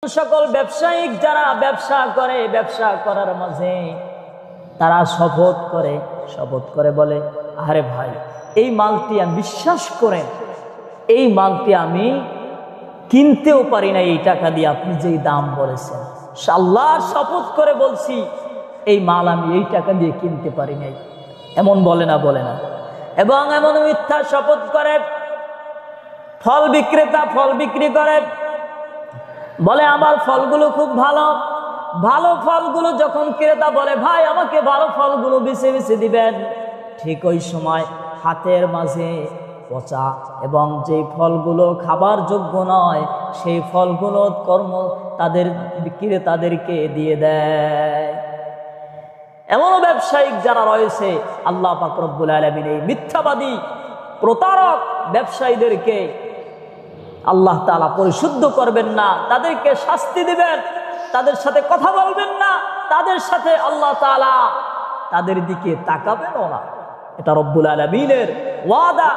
সকল ব্যবসায়িক যারা ব্যবসা করে, ব্যবসা করার মাঝে তারা শপথ করে বলে, আরে ভাই এই মালটি আমি বিশ্বাস করেন, এই মালটি আমি কিনতেও পারি না এই টাকা দিয়ে, আপনি যেই দাম বলেছেন আল্লাহর শপথ করে বলছি এই মাল আমি এই টাকা দিয়ে কিনতে পারি নাই। এমন বলে না এবং এমন মিথ্যা শপথ করে ফল বিক্রেতা ফল বিক্রি করে, বলে আমার ফলগুলো খুব ভালো, ভালো ফলগুলো যখন ক্রেতা বলে ভাই আমাকে ভালো ফলগুলো বেছে বেছে দিবেন, ঠিক ওই সময় হাতের মাঝে পচা এবং যে ফলগুলো খাবার যোগ্য নয় সেই ফলগুলো ক্রেতাদেরকে দিয়ে দেয়। এমন ব্যবসায়িক যারা রয়েছে, আল্লাহ পাক রব্বুল আলামিন এই মিথ্যাবাদী প্রতারক ব্যবসায়ীদেরকে আল্লাহ তাআলা পরিশুদ্ধ করবেন না, তাদেরকে শাস্তি দিবেন, তাদের সাথে কথা বলবেন না, তাদের সাথে আল্লাহ তাআলা তাদের দিকে তাকাবেনও না। এটা রব্বুল আলামিনের ওয়াদা।